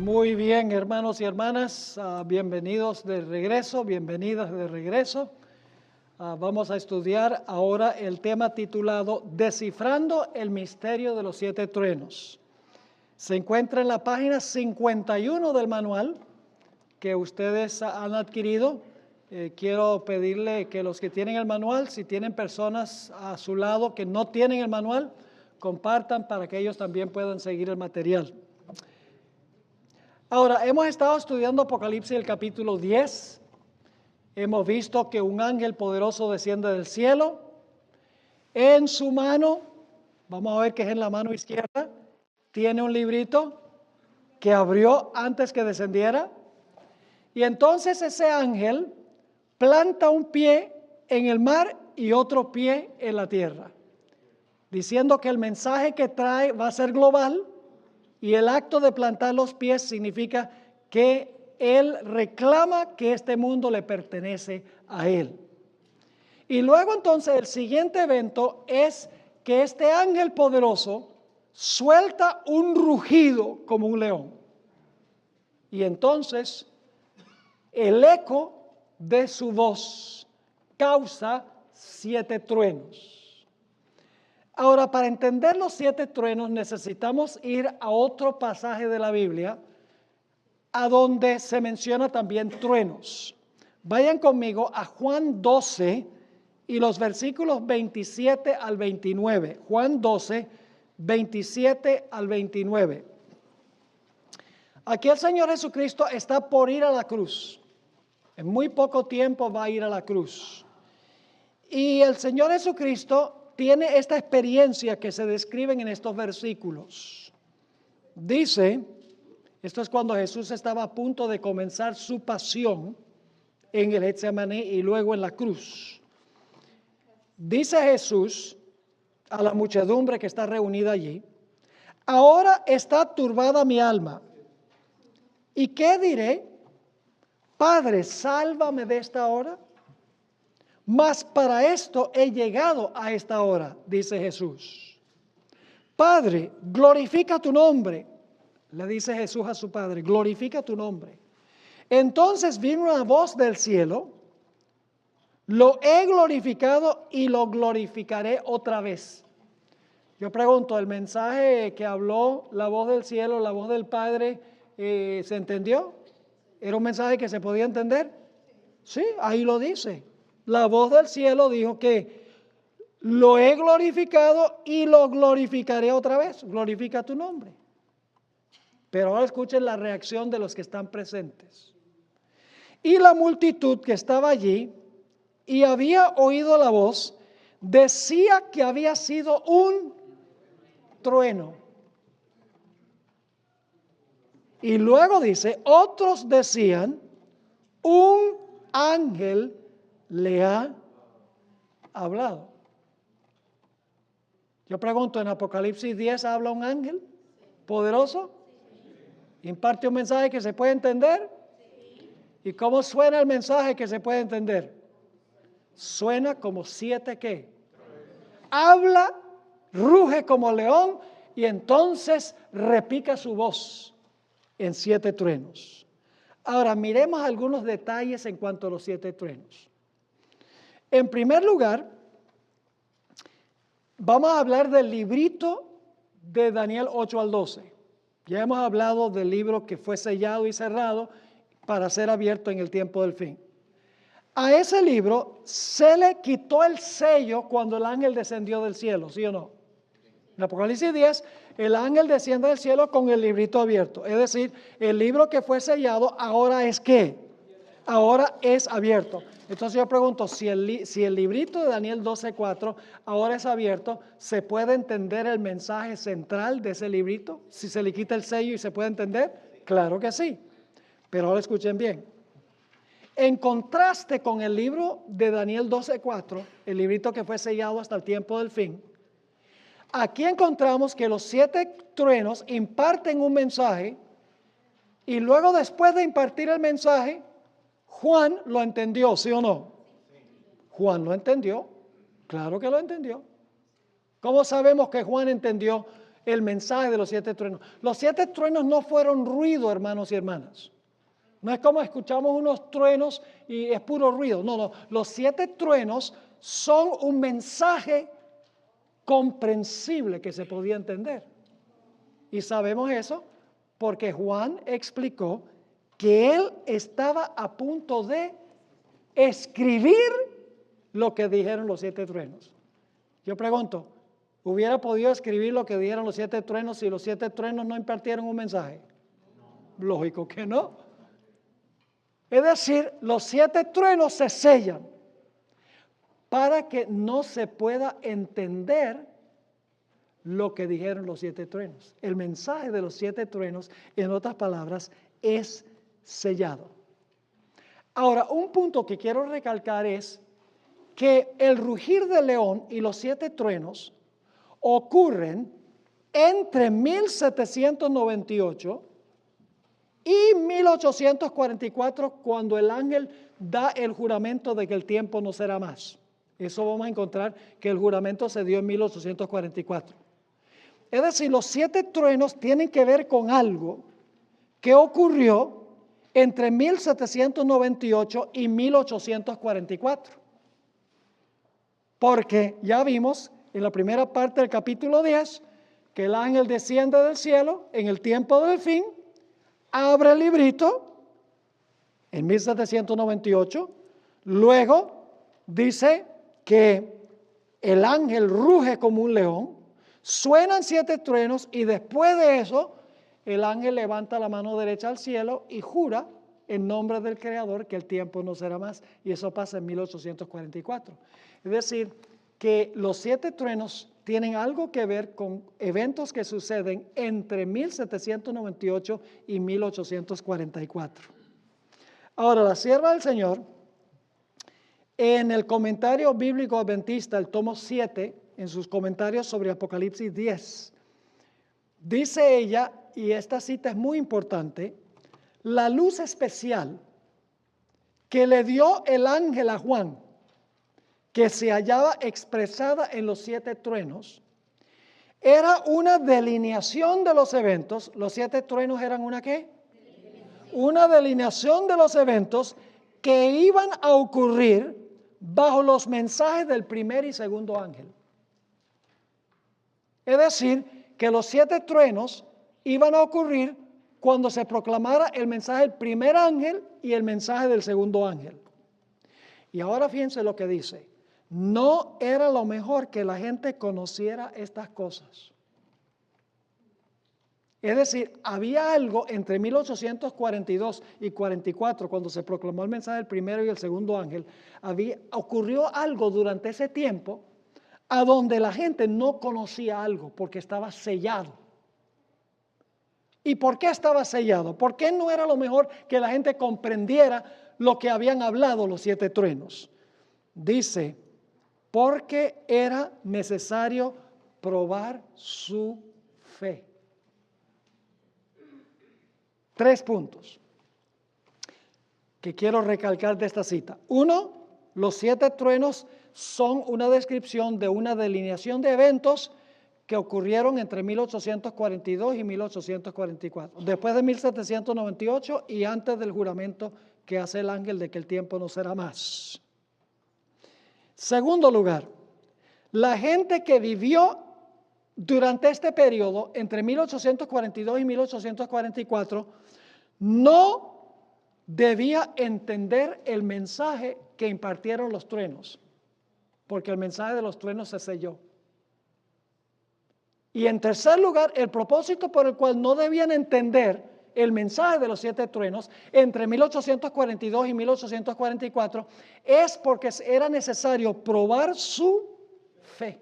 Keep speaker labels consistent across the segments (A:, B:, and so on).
A: Muy bien, hermanos y hermanas, bienvenidos de regreso, bienvenidas de regreso. Vamos a estudiar ahora el tema titulado Descifrando el misterio de los 7 truenos. Se encuentra en la página 51 del manual que ustedes han adquirido. Quiero pedirle que los que tienen el manual, si tienen personas a su lado que no tienen el manual, compartan para que ellos también puedan seguir el material. Ahora, hemos estado estudiando Apocalipsis el capítulo 10. Hemos visto que un ángel poderoso desciende del cielo. En su mano, vamos a ver que es en la mano izquierda, tiene un librito que abrió antes que descendiera. Y entonces ese ángel planta un pie en el mar y otro pie en la tierra, diciendo que el mensaje que trae va a ser global. Y el acto de plantar los pies significa que él reclama que este mundo le pertenece a él. Y luego entonces el siguiente evento es que este ángel poderoso suelta un rugido como un león. Y entonces el eco de su voz causa 7 truenos. Ahora, para entender los 7 truenos necesitamos ir a otro pasaje de la Biblia a donde se menciona también truenos. Vayan conmigo a Juan 12 y los versículos 27 al 29. Juan 12, 27 al 29. Aquí el Señor Jesucristo está por ir a la cruz. En muy poco tiempo va a ir a la cruz. Y el Señor Jesucristo tiene esta experiencia que se describen en estos versículos. Dice, esto es cuando Jesús estaba a punto de comenzar su pasión en el Getsemaní y luego en la cruz. Dice Jesús a la muchedumbre que está reunida allí: ahora está turbada mi alma. ¿Y qué diré? Padre, sálvame de esta hora. Mas para esto he llegado a esta hora, dice Jesús. Padre, glorifica tu nombre. Le dice Jesús a su Padre, glorifica tu nombre. Entonces vino una voz del cielo: lo he glorificado y lo glorificaré otra vez. Yo pregunto, ¿el mensaje que habló la voz del cielo, la voz del Padre, se entendió? ¿Era un mensaje que se podía entender? Sí, ahí lo dice. La voz del cielo dijo que lo he glorificado y lo glorificaré otra vez. Glorifica tu nombre. Pero ahora escuchen la reacción de los que están presentes. Y la multitud que estaba allí y había oído la voz, decía que había sido un trueno. Y luego dice, otros decían, un ángel le ha hablado. Yo pregunto, ¿en Apocalipsis 10 habla un ángel poderoso? ¿Imparte un mensaje que se puede entender? ¿Y cómo suena el mensaje que se puede entender? Suena como 7 ¿qué? Habla, ruge como león y entonces repica su voz en 7 truenos. Ahora miremos algunos detalles en cuanto a los 7 truenos. En primer lugar, vamos a hablar del librito de Daniel 8 al 12. Ya hemos hablado del libro que fue sellado y cerrado para ser abierto en el tiempo del fin. A ese libro se le quitó el sello cuando el ángel descendió del cielo, ¿sí o no? En Apocalipsis 10, el ángel desciende del cielo con el librito abierto. Es decir, el libro que fue sellado ahora es ¿qué? Ahora es abierto. Entonces yo pregunto, si el librito de Daniel 12:4 ahora es abierto, ¿se puede entender el mensaje central de ese librito? Si se le quita el sello y se puede entender, claro que sí. Pero ahora escuchen bien. En contraste con el libro de Daniel 12:4, el librito que fue sellado hasta el tiempo del fin, aquí encontramos que los 7 truenos imparten un mensaje y luego después de impartir el mensaje, Juan lo entendió, ¿sí o no? Juan lo entendió, claro que lo entendió. ¿Cómo sabemos que Juan entendió el mensaje de los 7 truenos. Los 7 truenos no fueron ruido, hermanos y hermanas. No es como escuchamos unos truenos y es puro ruido. No, no. Los 7 truenos son un mensaje comprensible que se podía entender. Y sabemos eso porque Juan explicó que él estaba a punto de escribir lo que dijeron los 7 truenos. Yo pregunto, ¿hubiera podido escribir lo que dijeron los 7 truenos si los 7 truenos no impartieron un mensaje? Lógico que no. Es decir, los 7 truenos se sellan para que no se pueda entender lo que dijeron los 7 truenos. El mensaje de los 7 truenos, en otras palabras, es sellado. Ahora, un punto que quiero recalcar es que el rugir del león y los 7 truenos ocurren entre 1798 y 1844, cuando el ángel da el juramento de que el tiempo no será más. Eso vamos a encontrar que el juramento se dio en 1844. Es decir, los 7 truenos tienen que ver con algo que ocurrió entre 1798 y 1844. Porque ya vimos en la primera parte del capítulo 10 que el ángel desciende del cielo en el tiempo del fin, abre el librito en 1798, luego dice que el ángel ruge como un león, suenan 7 truenos y después de eso el ángel levanta la mano derecha al cielo y jura en nombre del Creador que el tiempo no será más, y eso pasa en 1844. Es decir, que los 7 truenos tienen algo que ver con eventos que suceden entre 1798 y 1844. Ahora, la sierva del Señor, en el comentario bíblico adventista, el tomo 7, en sus comentarios sobre Apocalipsis 10, dice ella, y esta cita es muy importante, la luz especial que le dio el ángel a Juan, que se hallaba expresada en los 7 truenos, era una delineación de los eventos. Los 7 truenos eran ¿una qué? Una delineación de los eventos que iban a ocurrir bajo los mensajes del primer y segundo ángel. Es decir, que los 7 truenos iban a ocurrir cuando se proclamara el mensaje del primer ángel y el mensaje del segundo ángel. Y ahora fíjense lo que dice. No era lo mejor que la gente conociera estas cosas. Es decir, había algo entre 1842 y 44, cuando se proclamó el mensaje del primero y el segundo ángel, ocurrió algo durante ese tiempo a donde la gente no conocía algo porque estaba sellado. ¿Y por qué estaba sellado? ¿Por qué no era lo mejor que la gente comprendiera lo que habían hablado los 7 truenos? Dice, porque era necesario probar su fe. 3 puntos que quiero recalcar de esta cita. 1, los 7 truenos son una descripción de una delineación de eventos que ocurrieron entre 1842 y 1844, después de 1798 y antes del juramento que hace el ángel de que el tiempo no será más. Segundo lugar, la gente que vivió durante este periodo, entre 1842 y 1844, no debía entender el mensaje que impartieron los truenos, porque el mensaje de los truenos se selló. Y en tercer lugar, el propósito por el cual no debían entender el mensaje de los 7 truenos entre 1842 y 1844 es porque era necesario probar su fe.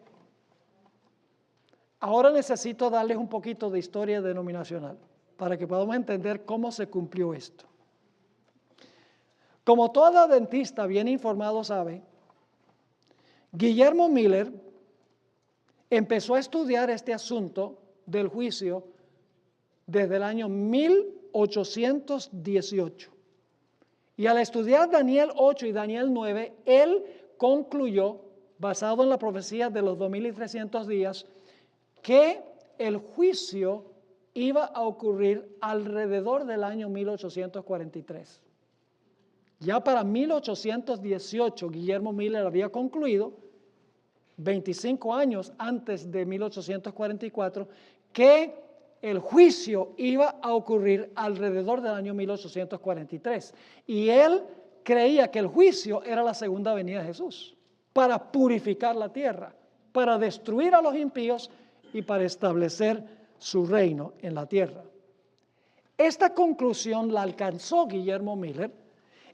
A: Ahora necesito darles un poquito de historia denominacional para que podamos entender cómo se cumplió esto. Como todo adventista bien informado sabe, Guillermo Miller empezó a estudiar este asunto del juicio desde el año 1818. Y al estudiar Daniel 8 y Daniel 9, él concluyó, basado en la profecía de los 2300 días, que el juicio iba a ocurrir alrededor del año 1843. Ya para 1818 Guillermo Miller había concluido, 25 años antes de 1844, que el juicio iba a ocurrir alrededor del año 1843. Y él creía que el juicio era la segunda venida de Jesús, para purificar la tierra, para destruir a los impíos y para establecer su reino en la tierra. Esta conclusión la alcanzó Guillermo Miller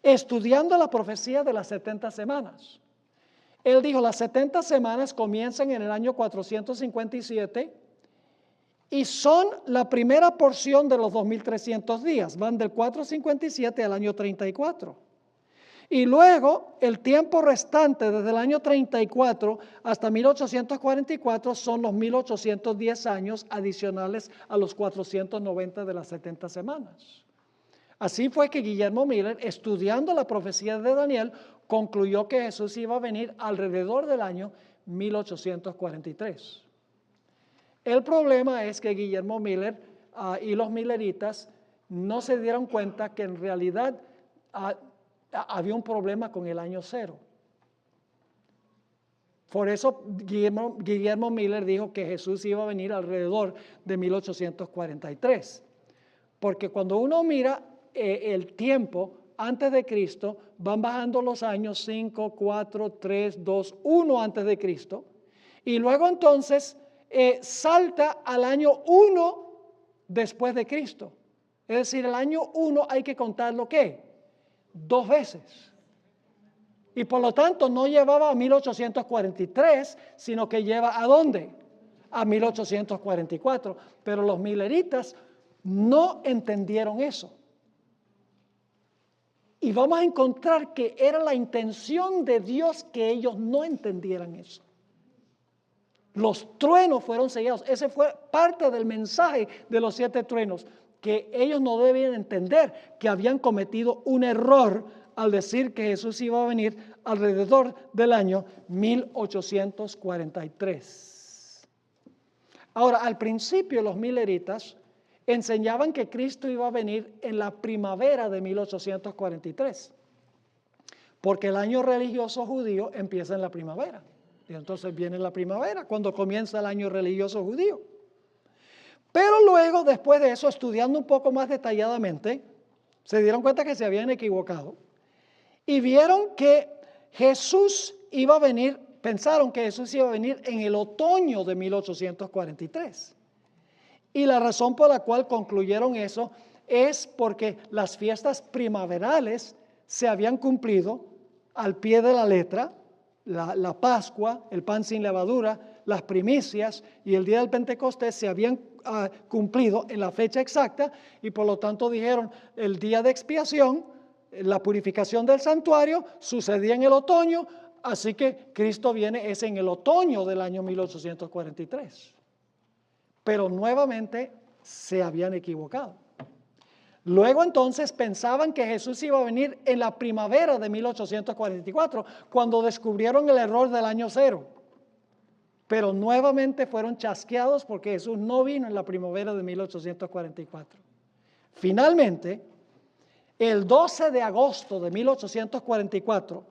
A: estudiando la profecía de las 70 semanas. Él dijo, las 70 semanas comienzan en el año 457 y son la primera porción de los 2300 días. Van del 457 al año 34. Y luego el tiempo restante desde el año 34 hasta 1844 son los 1810 años adicionales a los 490 de las 70 semanas. Así fue que Guillermo Miller, estudiando la profecía de Daniel, concluyó que Jesús iba a venir alrededor del año 1843. El problema es que Guillermo Miller y los milleritas no se dieron cuenta que en realidad había un problema con el año cero. Por eso Guillermo Miller dijo que Jesús iba a venir alrededor de 1843. Porque cuando uno mira el tiempo antes de Cristo, van bajando los años 5, 4, 3, 2, 1 antes de Cristo. Y luego entonces salta al año 1 después de Cristo. Es decir, el año 1 hay que contarlo ¿qué? 2 veces. Y por lo tanto no llevaba a 1843, sino que lleva ¿a dónde? A 1844. Pero los milleritas no entendieron eso. Y vamos a encontrar que era la intención de Dios que ellos no entendieran eso. Los truenos fueron sellados. Ese fue parte del mensaje de los 7 truenos, que ellos no debían entender que habían cometido un error al decir que Jesús iba a venir alrededor del año 1843. Ahora, al principio los milleritas enseñaban que Cristo iba a venir en la primavera de 1843, porque el año religioso judío empieza en la primavera. Y entonces viene la primavera, cuando comienza el año religioso judío. Pero luego, después de eso, estudiando un poco más detalladamente, se dieron cuenta que se habían equivocado y vieron que Jesús iba a venir, pensaron que Jesús iba a venir en el otoño de 1843. Y la razón por la cual concluyeron eso es porque las fiestas primaverales se habían cumplido al pie de la letra, la Pascua, el pan sin levadura, las primicias y el día del Pentecostés se habían cumplido en la fecha exacta y por lo tanto dijeron el día de expiación, la purificación del santuario sucedía en el otoño, así que Cristo viene es en el otoño del año 1843. Pero nuevamente se habían equivocado. Luego entonces pensaban que Jesús iba a venir en la primavera de 1844, cuando descubrieron el error del año cero. Pero nuevamente fueron chasqueados porque Jesús no vino en la primavera de 1844. Finalmente, el 12 de agosto de 1844,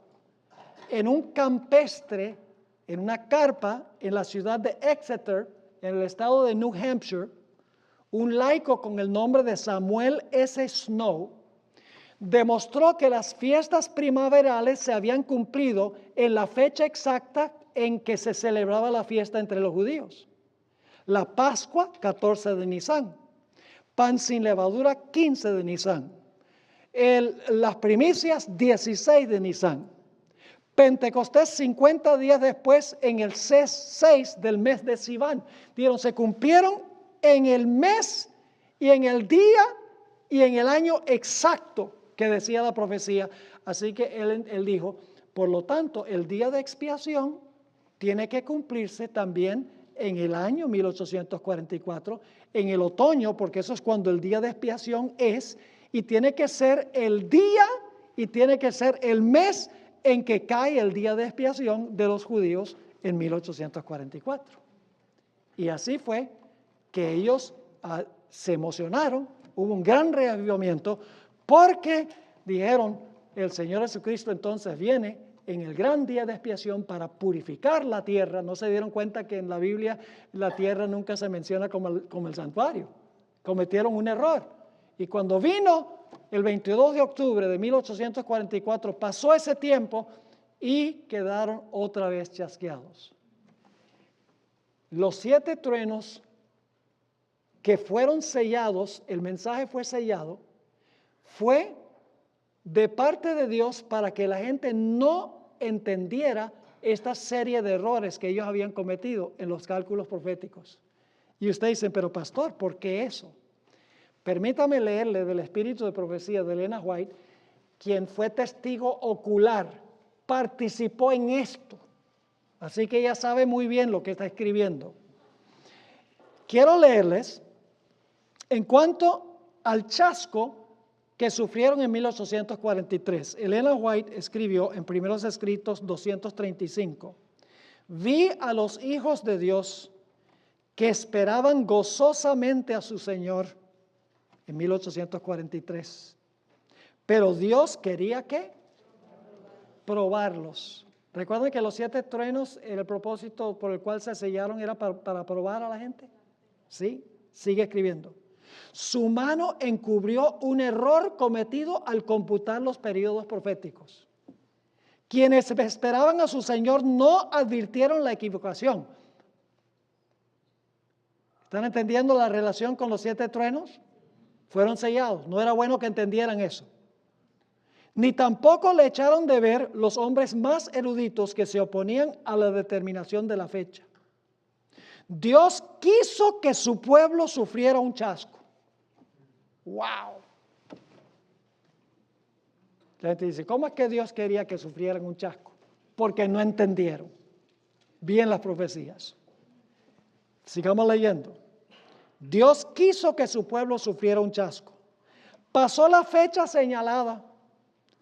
A: en un campestre, en una carpa en la ciudad de Exeter, en el estado de New Hampshire, un laico con el nombre de Samuel S. Snow demostró que las fiestas primaverales se habían cumplido en la fecha exacta en que se celebraba la fiesta entre los judíos. La Pascua, 14 de Nisan. Pan sin levadura, 15 de Nisan. Las primicias, 16 de Nisan. Pentecostés 50 días después en el 6 del mes de Sivan. Dijeron, se cumplieron en el mes y en el día y en el año exacto que decía la profecía. Así que él dijo, por lo tanto, el día de expiación tiene que cumplirse también en el año 1844, en el otoño, porque eso es cuando el día de expiación es, y tiene que ser el día y tiene que ser el mes en que cae el día de expiación de los judíos en 1844. Y así fue que ellos se emocionaron, hubo un gran reavivamiento, porque dijeron, el Señor Jesucristo entonces viene en el gran día de expiación para purificar la tierra. No se dieron cuenta que en la Biblia la tierra nunca se menciona como el santuario. Cometieron un error. Y cuando vino el 22 de octubre de 1844, pasó ese tiempo y quedaron otra vez chasqueados. Los 7 truenos que fueron sellados, el mensaje fue sellado, fue de parte de Dios para que la gente no entendiera esta serie de errores que ellos habían cometido en los cálculos proféticos. Y usted dice, pero pastor, ¿por qué eso? Permítame leerle del Espíritu de Profecía de Elena White, quien fue testigo ocular, participó en esto. Así que ella sabe muy bien lo que está escribiendo. Quiero leerles en cuanto al chasco que sufrieron en 1843. Elena White escribió en Primeros Escritos 235, vi a los hijos de Dios que esperaban gozosamente a su Señor en 1843. Pero Dios quería ¿qué? Probarlos. ¿Recuerdan que los 7 truenos, el propósito por el cual se sellaron era para probar a la gente? Sí, sigue escribiendo. Su mano encubrió un error cometido al computar los periodos proféticos. Quienes esperaban a su Señor no advirtieron la equivocación. ¿Están entendiendo la relación con los 7 truenos? Fueron sellados. No era bueno que entendieran eso. Ni tampoco le echaron de ver los hombres más eruditos que se oponían a la determinación de la fecha. Dios quiso que su pueblo sufriera un chasco. ¡Wow! La gente dice, ¿cómo es que Dios quería que sufrieran un chasco? Porque no entendieron bien las profecías. Sigamos leyendo. Dios quiso que su pueblo sufriera un chasco. Pasó la fecha señalada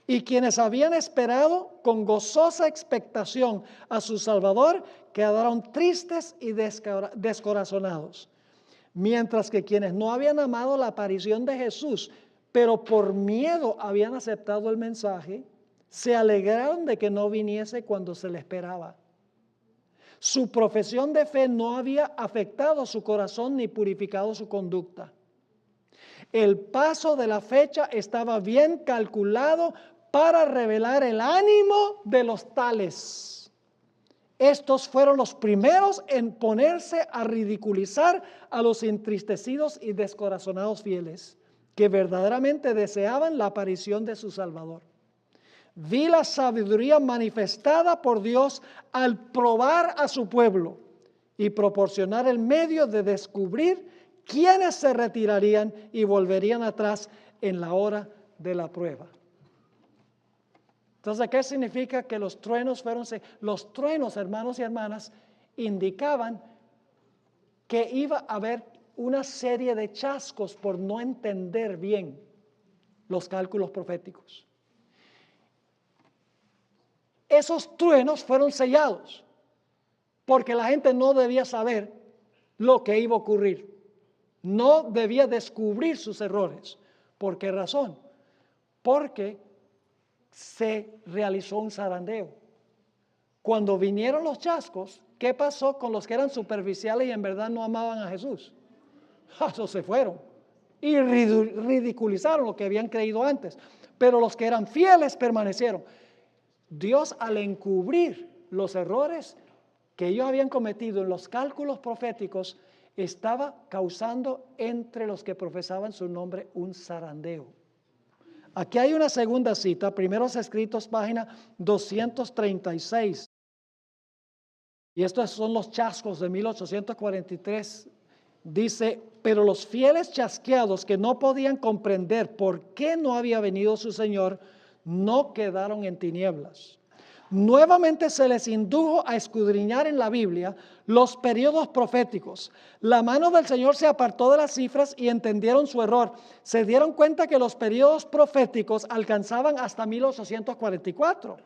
A: y quienes habían esperado con gozosa expectación a su Salvador quedaron tristes y descorazonados. Mientras que quienes no habían amado la aparición de Jesús, pero por miedo habían aceptado el mensaje, se alegraron de que no viniese cuando se le esperaba. Su profesión de fe no había afectado su corazón ni purificado su conducta. El paso de la fecha estaba bien calculado para revelar el ánimo de los tales. Estos fueron los primeros en ponerse a ridiculizar a los entristecidos y descorazonados fieles, que verdaderamente deseaban la aparición de su Salvador. Vi la sabiduría manifestada por Dios al probar a su pueblo y proporcionar el medio de descubrir quiénes se retirarían y volverían atrás en la hora de la prueba. Entonces, ¿qué significa que los truenos fueron? Los truenos, hermanos y hermanas, indicaban que iba a haber una serie de chascos por no entender bien los cálculos proféticos. Esos truenos fueron sellados porque la gente no debía saber lo que iba a ocurrir. No debía descubrir sus errores. ¿Por qué razón? Porque se realizó un zarandeo. Cuando vinieron los chascos, ¿qué pasó con los que eran superficiales y en verdad no amaban a Jesús? Esos se fueron y ridiculizaron lo que habían creído antes. Pero los que eran fieles permanecieron. Dios, al encubrir los errores que ellos habían cometido en los cálculos proféticos, estaba causando entre los que profesaban su nombre un zarandeo. Aquí hay una segunda cita, Primeros Escritos, página 236. Y estos son los chascos de 1843. Dice, pero los fieles chasqueados que no podían comprender por qué no había venido su Señor, no quedaron en tinieblas. Nuevamente se les indujo a escudriñar en la Biblia los periodos proféticos. La mano del Señor se apartó de las cifras y entendieron su error. Se dieron cuenta que los periodos proféticos alcanzaban hasta 1844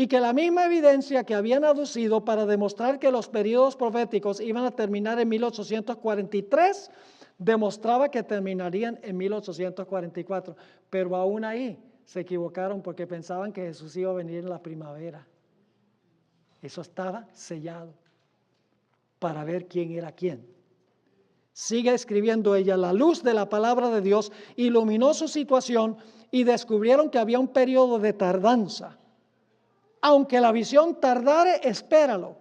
A: y que la misma evidencia que habían aducido para demostrar que los periodos proféticos iban a terminar en 1843, demostraba que terminarían en 1844. Pero aún ahí se equivocaron porque pensaban que Jesús iba a venir en la primavera. Eso estaba sellado para ver quién era quién. Sigue escribiendo ella: la luz de la palabra de Dios iluminó su situación y descubrieron que había un periodo de tardanza. Aunque la visión tardare, espéralo.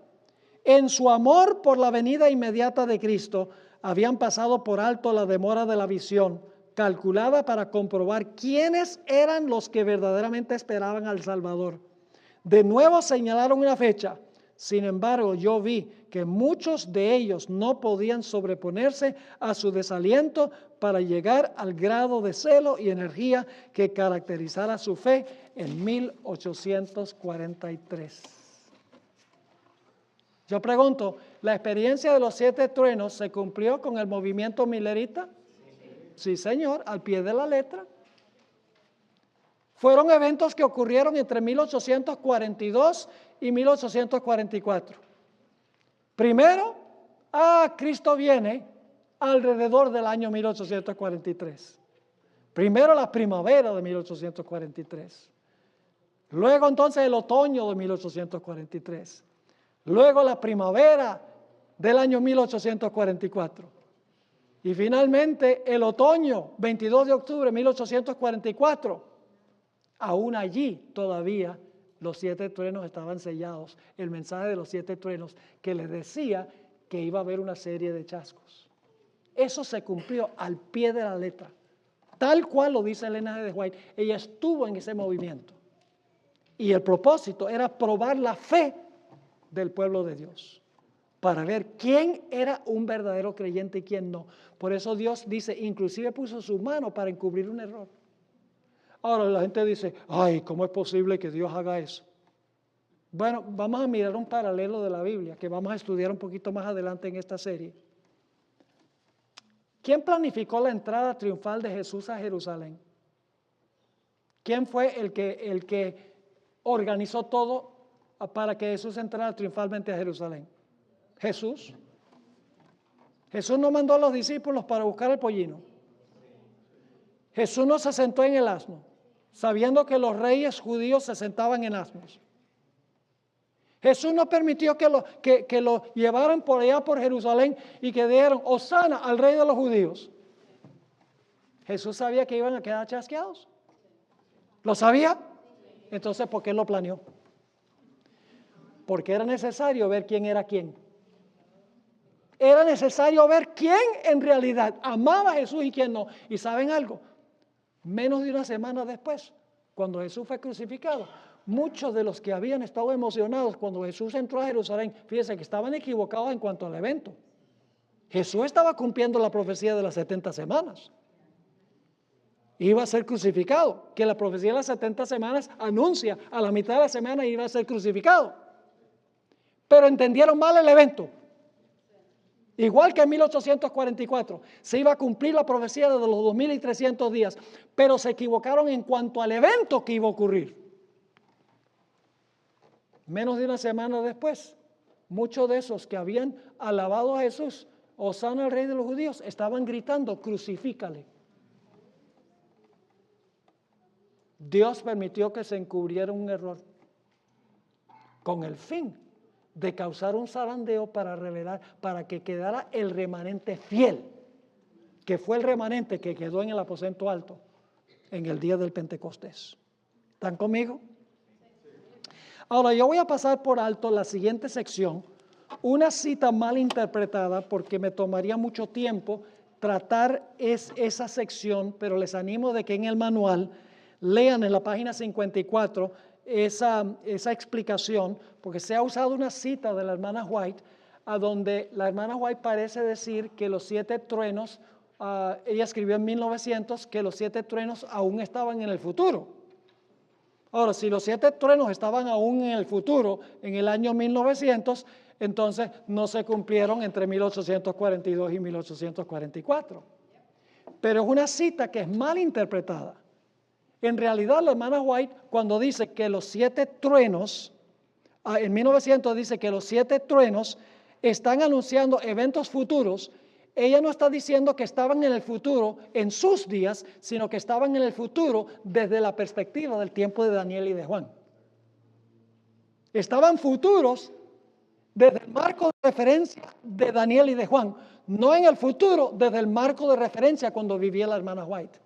A: En su amor por la venida inmediata de Cristo, habían pasado por alto la demora de la visión, calculada para comprobar quiénes eran los que verdaderamente esperaban al Salvador. De nuevo señalaron una fecha. Sin embargo, yo vi que muchos de ellos no podían sobreponerse a su desaliento para llegar al grado de celo y energía que caracterizara su fe en 1843. Yo pregunto, ¿la experiencia de los 7 truenos se cumplió con el movimiento millerita? Sí, señor, al pie de la letra. Fueron eventos que ocurrieron entre 1842 y 1844. Primero, Cristo viene alrededor del año 1843. Primero la primavera de 1843. Luego entonces el otoño de 1843. Luego la primavera del año 1844. Y finalmente el otoño, 22 de octubre de 1844. Aún allí todavía los 7 truenos estaban sellados. El mensaje de los 7 truenos que les decía que iba a haber una serie de chascos. Eso se cumplió al pie de la letra. Tal cual lo dice Elena G. de White. Ella estuvo en ese movimiento. Y el propósito era probar la fe del pueblo de Dios, para ver quién era un verdadero creyente y quién no. Por eso Dios dice, inclusive puso su mano para encubrir un error. Ahora la gente dice, ay, ¿cómo es posible que Dios haga eso? Bueno, vamos a mirar un paralelo de la Biblia que vamos a estudiar un poquito más adelante en esta serie. ¿Quién planificó la entrada triunfal de Jesús a Jerusalén? ¿Quién fue el que organizó todo para que Jesús entrara triunfalmente a Jerusalén? Jesús. Jesús no mandó a los discípulos para buscar el pollino. Jesús no se sentó en el asno, sabiendo que los reyes judíos se sentaban en asnos. Jesús no permitió que lo llevaran por allá por Jerusalén y que dieran Hosana al rey de los judíos. Jesús sabía que iban a quedar chasqueados. ¿Lo sabía? Entonces, ¿por qué lo planeó? Porque era necesario ver quién era quién. Era necesario ver quién en realidad amaba a Jesús y quién no. ¿Y saben algo? Menos de una semana después, cuando Jesús fue crucificado, muchos de los que habían estado emocionados cuando Jesús entró a Jerusalén, fíjense que estaban equivocados en cuanto al evento. Jesús estaba cumpliendo la profecía de las 70 semanas. Iba a ser crucificado, que la profecía de las 70 semanas anuncia a la mitad de la semana iba a ser crucificado. Pero entendieron mal el evento. Igual que en 1844, se iba a cumplir la profecía de los 2300 días, pero se equivocaron en cuanto al evento que iba a ocurrir. Menos de una semana después, muchos de esos que habían alabado a Jesús, Hosana al rey de los judíos, estaban gritando, crucifícale. Dios permitió que se encubriera un error con el fin de causar un zarandeo para revelar, para que quedara el remanente fiel, que fue el remanente que quedó en el aposento alto en el día del Pentecostés. ¿Están conmigo? Ahora yo voy a pasar por alto la siguiente sección, una cita mal interpretada porque me tomaría mucho tiempo tratar esa sección, pero les animo de que en el manual lean en la página 54 esa explicación, porque se ha usado una cita de la hermana White, a donde la hermana White parece decir que los 7 truenos, ella escribió en 1900, que los 7 truenos aún estaban en el futuro. Ahora, si los 7 truenos estaban aún en el futuro, en el año 1900, entonces no se cumplieron entre 1842 y 1844. Pero es una cita que es mal interpretada. En realidad, la hermana White, cuando dice que los 7 truenos, en 1900 dice que los 7 truenos están anunciando eventos futuros, ella no está diciendo que estaban en el futuro en sus días, sino que estaban en el futuro desde la perspectiva del tiempo de Daniel y de Juan. Estaban futuros desde el marco de referencia de Daniel y de Juan, no en el futuro desde el marco de referencia cuando vivía la hermana White.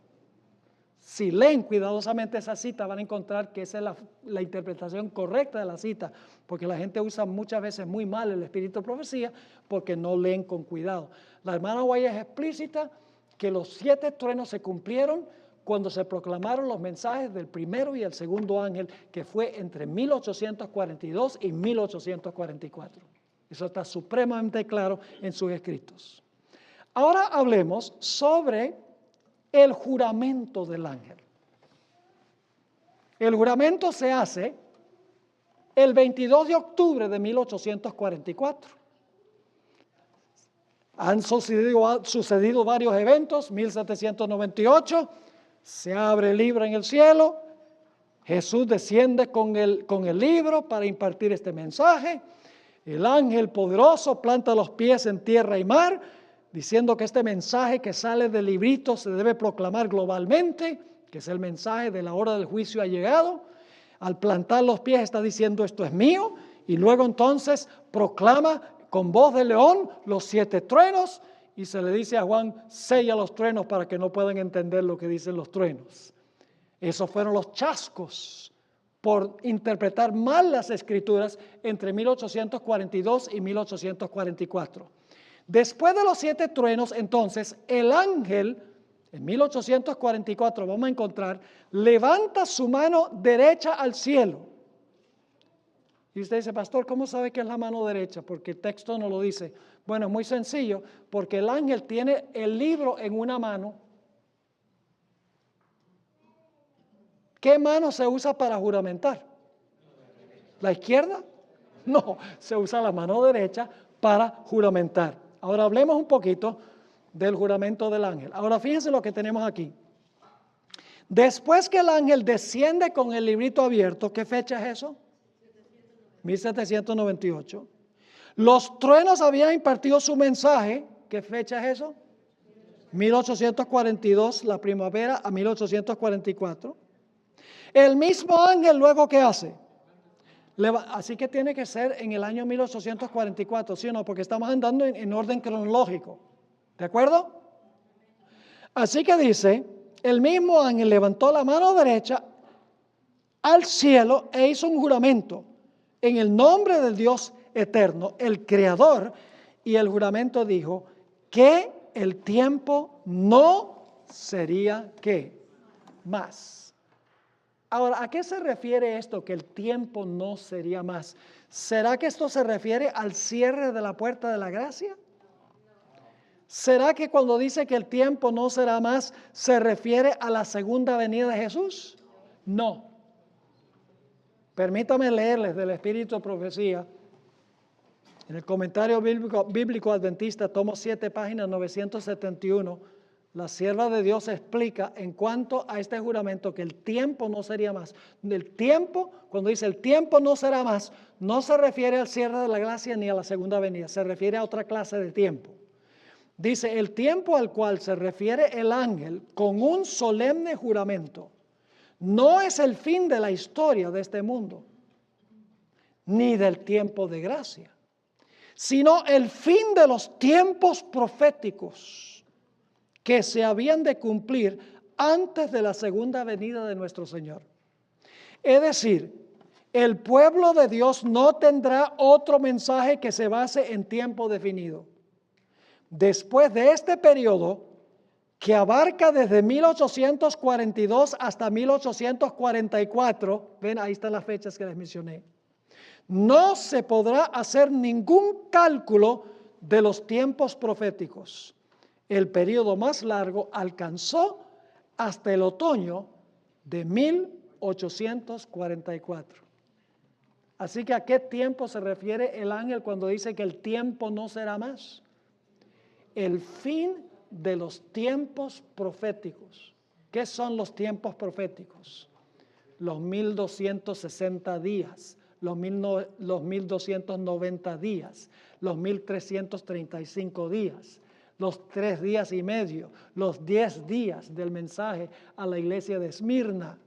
A: Si leen cuidadosamente esa cita, van a encontrar que esa es la interpretación correcta de la cita, porque la gente usa muchas veces muy mal el espíritu de profecía porque no leen con cuidado. La hermana White es explícita que los 7 truenos se cumplieron cuando se proclamaron los mensajes del primero y el segundo ángel, que fue entre 1842 y 1844. Eso está supremamente claro en sus escritos. Ahora hablemos sobre el juramento del ángel. El juramento se hace el 22 de octubre de 1844. Han sucedido varios eventos. 1798, se abre el libro en el cielo. Jesús desciende con el libro para impartir este mensaje. El ángel poderoso planta los pies en tierra y mar, diciendo que este mensaje que sale del librito se debe proclamar globalmente, que es el mensaje de la hora del juicio ha llegado. Al plantar los pies está diciendo esto es mío, y luego entonces proclama con voz de león los 7 truenos, y se le dice a Juan, sella los truenos para que no puedan entender lo que dicen los truenos. Esos fueron los chascos por interpretar mal las escrituras entre 1842 y 1844. Después de los 7 truenos, entonces, el ángel, en 1844 vamos a encontrar, levanta su mano derecha al cielo. Y usted dice, pastor, ¿cómo sabe que es la mano derecha? Porque el texto no lo dice. Bueno, es muy sencillo, porque el ángel tiene el libro en una mano. ¿Qué mano se usa para juramentar? ¿La izquierda? No, se usa la mano derecha para juramentar. Ahora hablemos un poquito del juramento del ángel. Ahora fíjense lo que tenemos aquí. Después que el ángel desciende con el librito abierto, ¿qué fecha es eso? 1798. Los truenos habían impartido su mensaje. ¿Qué fecha es eso? 1842, la primavera a 1844. El mismo ángel luego, ¿qué hace? Así que tiene que ser en el año 1844, ¿sí o no? Porque estamos andando en orden cronológico. ¿De acuerdo? Así que dice, el mismo ángel levantó la mano derecha al cielo e hizo un juramento en el nombre del Dios eterno, el Creador, y el juramento dijo que el tiempo no sería ¿qué? Más. Ahora, ¿a qué se refiere esto que el tiempo no sería más? ¿Será que esto se refiere al cierre de la puerta de la gracia? ¿Será que cuando dice que el tiempo no será más, se refiere a la segunda venida de Jesús? No. Permítame leerles del Espíritu de Profecía. En el comentario bíblico adventista, tomo 7 páginas 971, la sierva de Dios explica en cuanto a este juramento que el tiempo no sería más. El tiempo, cuando dice el tiempo no será más, no se refiere al cierre de la gracia ni a la segunda venida, se refiere a otra clase de tiempo. Dice, el tiempo al cual se refiere el ángel con un solemne juramento no es el fin de la historia de este mundo, ni del tiempo de gracia, sino el fin de los tiempos proféticos que se habían de cumplir antes de la segunda venida de nuestro Señor. Es decir, el pueblo de Dios no tendrá otro mensaje que se base en tiempo definido. Después de este periodo, que abarca desde 1842 hasta 1844, ven, ahí están las fechas que les mencioné, no se podrá hacer ningún cálculo de los tiempos proféticos. El periodo más largo alcanzó hasta el otoño de 1844. Así que ¿a qué tiempo se refiere el ángel cuando dice que el tiempo no será más? El fin de los tiempos proféticos. ¿Qué son los tiempos proféticos? Los 1260 días, los 1290 días, los 1335 días, los 3 días y medio, los 10 días del mensaje a la iglesia de Esmirna,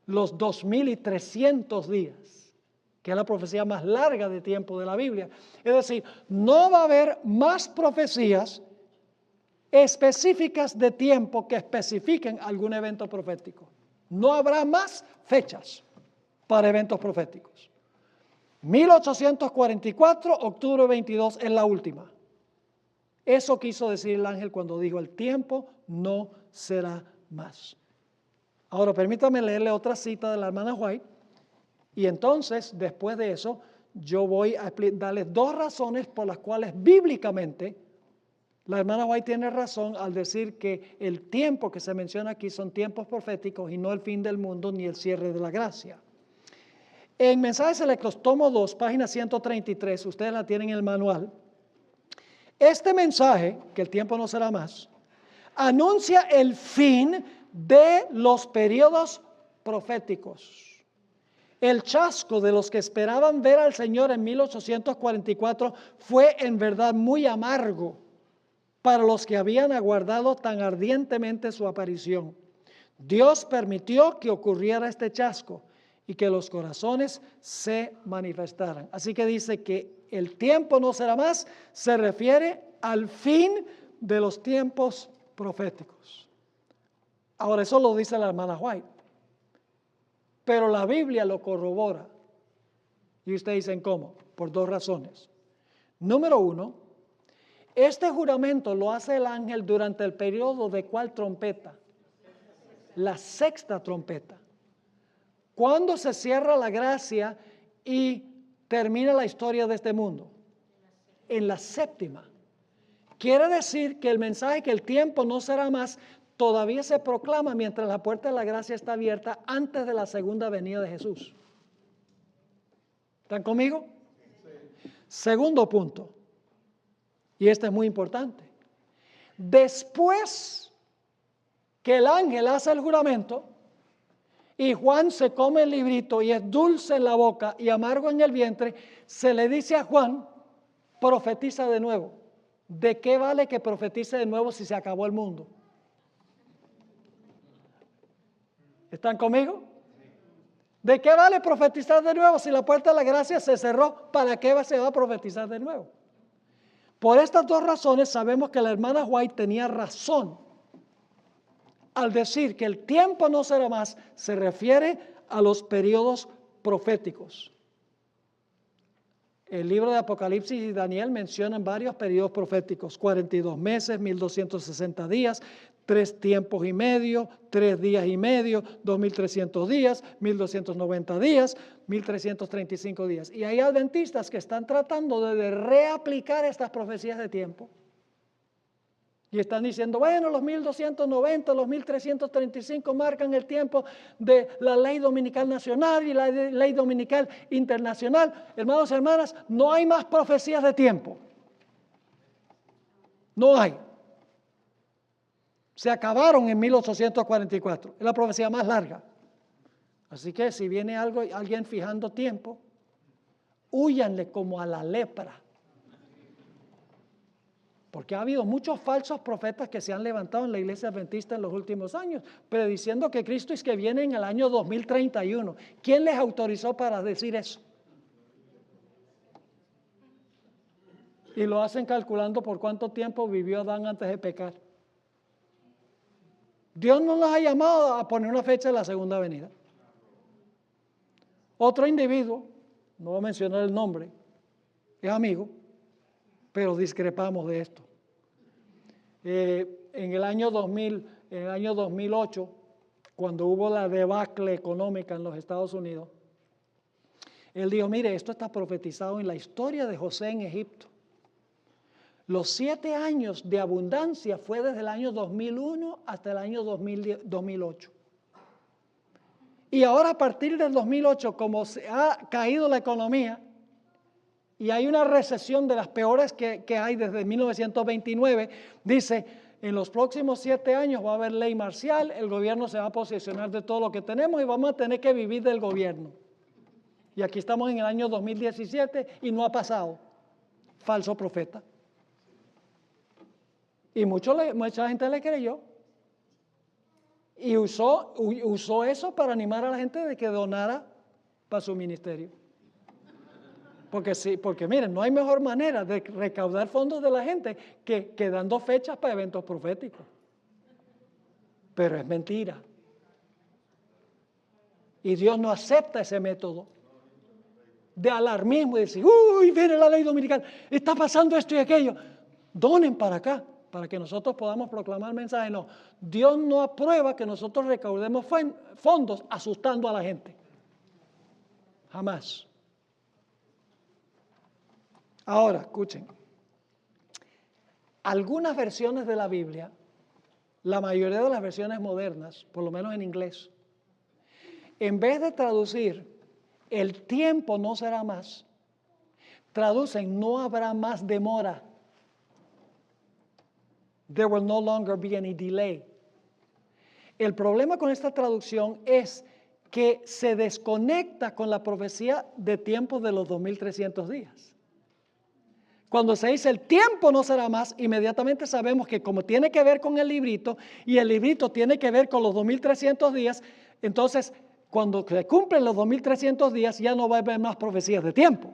A: los 2300 días, que es la profecía más larga de tiempo de la Biblia. Es decir, no va a haber más profecías específicas de tiempo que especifiquen algún evento profético. No habrá más fechas para eventos proféticos. 1844, octubre 22 es la última. Eso quiso decir el ángel cuando dijo: el tiempo no será más. Ahora permítame leerle otra cita de la hermana White, y entonces después de eso yo voy a darles 2 razones por las cuales bíblicamente la hermana White tiene razón al decir que el tiempo que se menciona aquí son tiempos proféticos y no el fin del mundo ni el cierre de la gracia. En Mensajes Selectos, tomo 2, página 133, ustedes la tienen en el manual. Este mensaje, que el tiempo no será más, anuncia el fin de los periodos proféticos. El chasco de los que esperaban ver al Señor en 1844 fue en verdad muy amargo para los que habían aguardado tan ardientemente su aparición. Dios permitió que ocurriera este chasco y que los corazones se manifestaran. Así que dice que el tiempo no será más, se refiere al fin de los tiempos proféticos. Ahora, eso lo dice la hermana White, pero la Biblia lo corrobora. Y ustedes dicen, ¿cómo? Por 2 razones. Número 1, este juramento lo hace el ángel durante el periodo de ¿cuál trompeta? La 6ª trompeta. ¿Cuándo se cierra la gracia y termina la historia de este mundo? En la 7ª. Quiere decir que el mensaje que el tiempo no será más todavía se proclama mientras la puerta de la gracia está abierta antes de la segunda venida de Jesús. ¿Están conmigo? Sí. Segundo punto, y este es muy importante. Después que el ángel hace el juramento y Juan se come el librito y es dulce en la boca y amargo en el vientre, se le dice a Juan: profetiza de nuevo. ¿De qué vale que profetice de nuevo si se acabó el mundo? ¿Están conmigo? ¿De qué vale profetizar de nuevo si la puerta de la gracia se cerró? ¿Para qué se va a profetizar de nuevo? Por estas 2 razones sabemos que la hermana White tenía razón al decir que el tiempo no será más, se refiere a los periodos proféticos. El libro de Apocalipsis y Daniel mencionan varios periodos proféticos: 42 meses, 1260 días, 3 tiempos y medio, 3 días y medio, 2300 días, 1290 días, 1335 días. Y hay adventistas que están tratando de reaplicar estas profecías de tiempo. Y están diciendo, bueno, los 1290, los 1335 marcan el tiempo de la ley dominical nacional y la ley dominical internacional. Hermanos y hermanas, no hay más profecías de tiempo. No hay. Se acabaron en 1844. Es la profecía más larga. Así que si viene alguien fijando tiempo, húyanle como a la lepra. Porque ha habido muchos falsos profetas que se han levantado en la iglesia adventista en los últimos años, prediciendo que Cristo es que viene en el año 2031. ¿Quién les autorizó para decir eso? Y lo hacen calculando por cuánto tiempo vivió Adán antes de pecar. Dios no nos ha llamado a poner una fecha de la segunda venida. Otro individuo, no voy a mencionar el nombre, es amigo, pero discrepamos de esto. En el año 2008, cuando hubo la debacle económica en los Estados Unidos, él dijo, mire, esto está profetizado en la historia de José en Egipto. Los 7 años de abundancia fue desde el año 2001 hasta el año 2008. Y ahora a partir del 2008, como se ha caído la economía y hay una recesión de las peores que hay desde 1929, dice, En los próximos 7 años va a haber ley marcial, el gobierno se va a posesionar de todo lo que tenemos y vamos a tener que vivir del gobierno. Y aquí estamos en el año 2017 y no ha pasado. Falso profeta. Y mucha gente le creyó. Y usó eso para animar a la gente de que donara para su ministerio. Porque miren, no hay mejor manera de recaudar fondos de la gente que dando fechas para eventos proféticos. Pero es mentira. Y Dios no acepta ese método de alarmismo y decir, uy, viene la ley dominical, está pasando esto y aquello. Donen para acá, para que nosotros podamos proclamar mensajes. No, Dios no aprueba que nosotros recaudemos fondos asustando a la gente. Jamás. Ahora, escuchen. Algunas versiones de la Biblia, la mayoría de las versiones modernas, por lo menos en inglés, en vez de traducir el tiempo no será más, traducen no habrá más demora. There will no longer be any delay. El problema con esta traducción es que se desconecta con la profecía de tiempos de los 2300 días. Cuando se dice el tiempo no será más, inmediatamente sabemos que como tiene que ver con el librito y el librito tiene que ver con los 2300 días, entonces cuando se cumplen los 2300 días ya no va a haber más profecías de tiempo.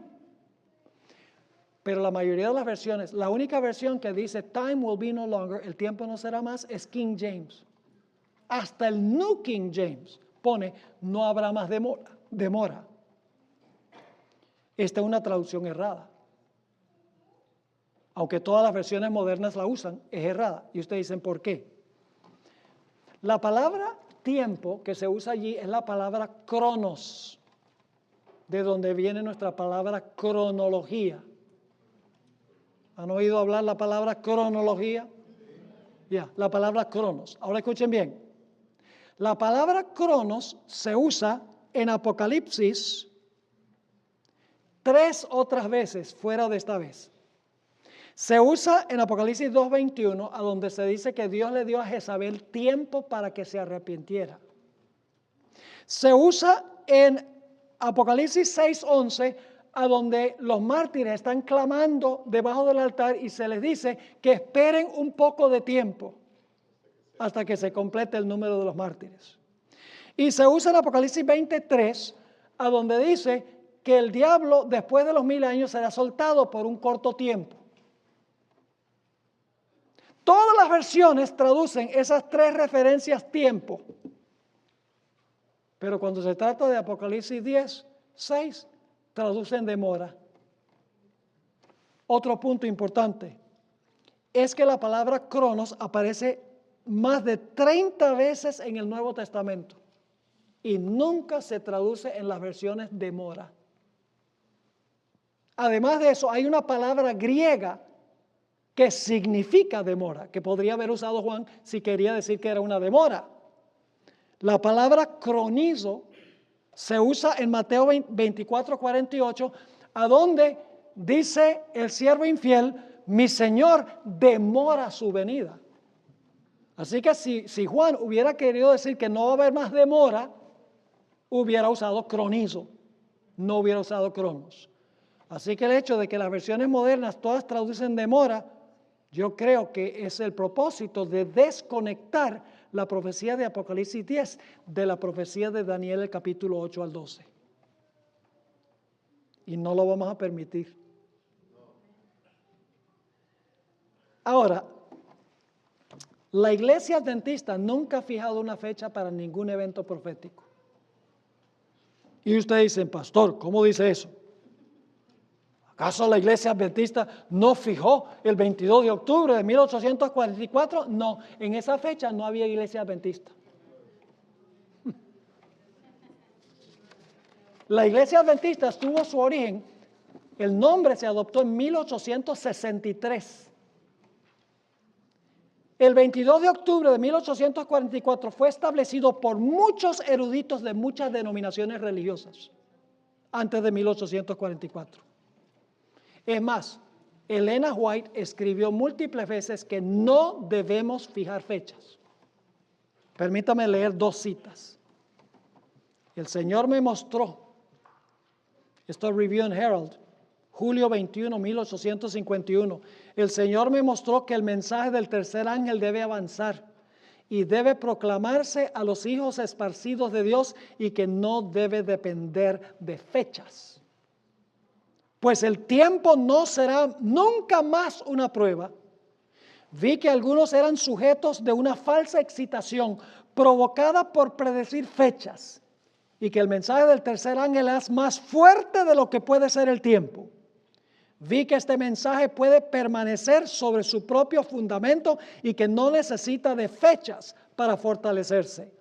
A: Pero la mayoría de las versiones, la única versión que dice time will be no longer, el tiempo no será más, es King James. Hasta el New King James pone no habrá más demora. Esta es una traducción errada. Aunque todas las versiones modernas la usan, es errada. Y ustedes dicen, ¿por qué? La palabra tiempo que se usa allí es la palabra cronos, de donde viene nuestra palabra cronología. ¿Han oído hablar la palabra cronología? Ya, la palabra cronos. Ahora escuchen bien. La palabra cronos se usa en Apocalipsis 3 otras veces fuera de esta vez. Se usa en Apocalipsis 2:21, a donde se dice que Dios le dio a Jezabel tiempo para que se arrepintiera. Se usa en Apocalipsis 6:11, a donde los mártires están clamando debajo del altar y se les dice que esperen un poco de tiempo hasta que se complete el número de los mártires. Y se usa en Apocalipsis 23, a donde dice que el diablo después de los 1000 años será soltado por un corto tiempo. Todas las versiones traducen esas 3 referencias tiempo. Pero cuando se trata de Apocalipsis 10:6, traducen demora. Otro punto importante es que la palabra cronos aparece más de 30 veces en el Nuevo Testamento y nunca se traduce en las versiones demora. Además de eso, hay una palabra griega que significa demora, que podría haber usado Juan si quería decir que era una demora. La palabra cronizo se usa en Mateo 24:48, a donde dice el siervo infiel, mi Señor demora su venida. Así que si Juan hubiera querido decir que no va a haber más demora, hubiera usado cronizo, no hubiera usado cronos. Así que el hecho de que las versiones modernas todas traducen demora, yo creo que es el propósito de desconectar la profecía de Apocalipsis 10 de la profecía de Daniel, el capítulo 8 al 12. Y no lo vamos a permitir. Ahora, la iglesia adventista nunca ha fijado una fecha para ningún evento profético. Y ustedes dicen, pastor, ¿cómo dice eso? ¿Acaso la iglesia adventista no fijó el 22 de octubre de 1844? No, en esa fecha no había iglesia adventista. La iglesia adventista tuvo su origen, el nombre se adoptó en 1863. El 22 de octubre de 1844 fue establecido por muchos eruditos de muchas denominaciones religiosas, antes de 1844. Es más, Elena White escribió múltiples veces que no debemos fijar fechas. Permítame leer 2 citas. El Señor me mostró, esto es Review and Herald, julio 21, 1851. El Señor me mostró que el mensaje del tercer ángel debe avanzar y debe proclamarse a los hijos esparcidos de Dios y que no debe depender de fechas. Pues el tiempo no será nunca más una prueba. Vi que algunos eran sujetos de una falsa excitación provocada por predecir fechas y que el mensaje del tercer ángel es más fuerte de lo que puede ser el tiempo. Vi que este mensaje puede permanecer sobre su propio fundamento y que no necesita de fechas para fortalecerse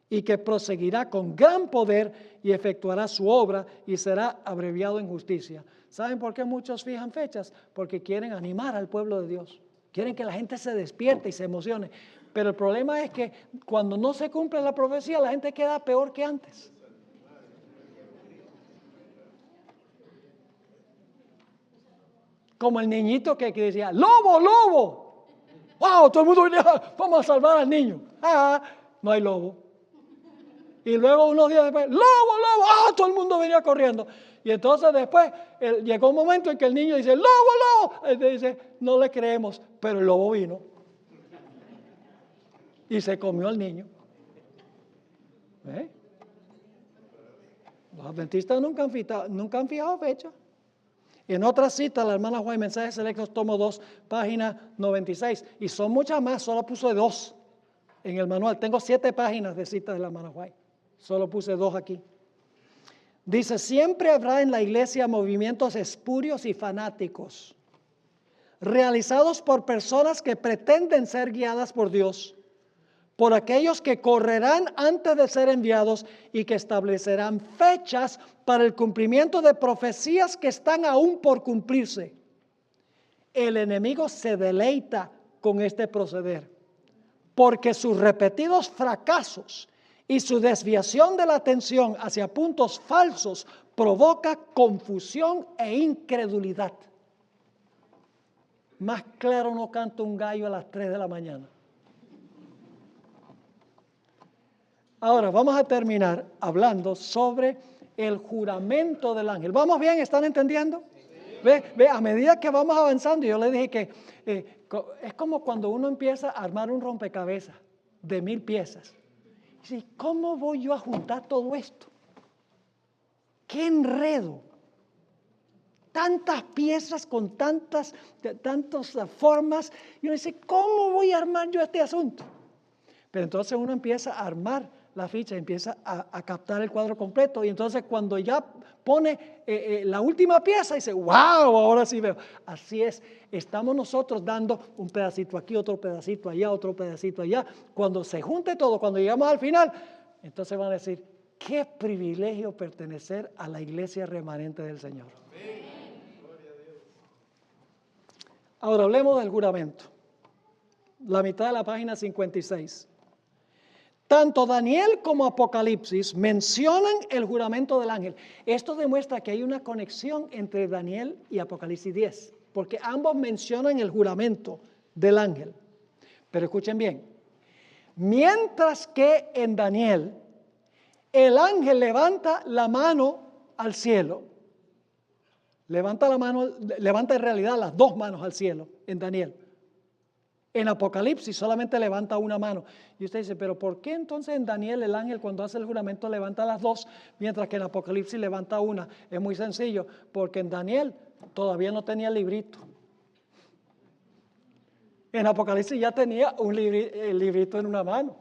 A: y que proseguirá con gran poder y efectuará su obra y será abreviado en justicia. ¿Saben por qué muchos fijan fechas? Porque quieren animar al pueblo de Dios. Quieren que la gente se despierte y se emocione. Pero el problema es que cuando no se cumple la profecía, la gente queda peor que antes. Como el niñito que decía, ¡lobo, lobo! ¡Wow! Todo el mundo venía, vamos a salvar al niño. ¡Ah! No hay lobo. Y luego unos días después, ¡lobo, lobo! ¡Ah! Todo el mundo venía corriendo. Y entonces después llegó un momento en que el niño dice, ¡lobo, lobo! Él dice, no le creemos, pero el lobo vino. Y se comió al niño. ¿Eh? Los adventistas nunca han fijado fecha. En otra cita, la hermana White, Mensajes Selectos, tomo 2, página 96. Y son muchas más, solo puse 2 en el manual. Tengo 7 páginas de citas de la hermana White. Solo puse 2 aquí. Dice, siempre habrá en la iglesia movimientos espurios y fanáticos, realizados por personas que pretenden ser guiadas por Dios, por aquellos que correrán antes de ser enviados y que establecerán fechas para el cumplimiento de profecías que están aún por cumplirse. El enemigo se deleita con este proceder, porque sus repetidos fracasos y su desviación de la atención hacia puntos falsos provoca confusión e incredulidad. Más claro no canta un gallo a las 3 de la mañana. Ahora vamos a terminar hablando sobre el juramento del ángel. ¿Vamos bien? ¿Están entendiendo? Ve, a medida que vamos avanzando, yo le dije que es como cuando uno empieza a armar un rompecabezas de 1000 piezas. Dice, ¿cómo voy yo a juntar todo esto? ¡Qué enredo! Tantas piezas con tantas formas. Y uno dice, ¿cómo voy a armar yo este asunto? Pero entonces uno empieza a armar la ficha, empieza a captar el cuadro completo. Y entonces cuando ya pone la última pieza, dice, wow, ahora sí veo. Así es, estamos nosotros dando un pedacito aquí, otro pedacito allá, otro pedacito allá. Cuando se junte todo, cuando llegamos al final, entonces van a decir, qué privilegio pertenecer a la iglesia remanente del Señor. Ahora hablemos del juramento. La mitad de la página 56. Tanto Daniel como Apocalipsis mencionan el juramento del ángel. Esto demuestra que hay una conexión entre Daniel y Apocalipsis 10, porque ambos mencionan el juramento del ángel. Pero escuchen bien, mientras que en Daniel el ángel levanta la mano al cielo, levanta en realidad las 2 manos al cielo en Daniel. En Apocalipsis solamente levanta una mano. Y usted dice, pero ¿por qué entonces en Daniel el ángel cuando hace el juramento levanta las 2, mientras que en Apocalipsis levanta una? Es muy sencillo, porque en Daniel todavía no tenía el librito. En Apocalipsis ya tenía el librito en una mano.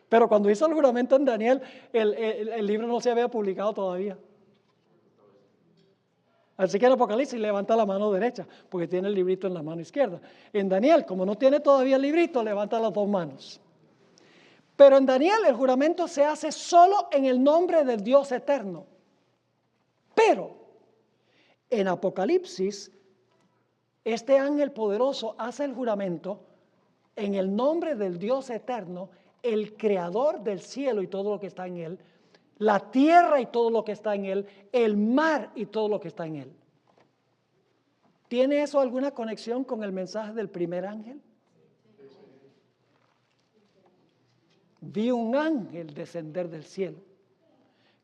A: Pero cuando hizo el juramento en Daniel, el libro no se había publicado todavía. Así que en Apocalipsis levanta la mano derecha, porque tiene el librito en la mano izquierda. En Daniel, como no tiene todavía el librito, levanta las 2 manos. Pero en Daniel el juramento se hace solo en el nombre del Dios eterno. Pero en Apocalipsis, este ángel poderoso hace el juramento en el nombre del Dios eterno, el creador del cielo y todo lo que está en él, la tierra y todo lo que está en él, el mar y todo lo que está en él. ¿Tiene eso alguna conexión con el mensaje del primer ángel? Vi un ángel descender del cielo,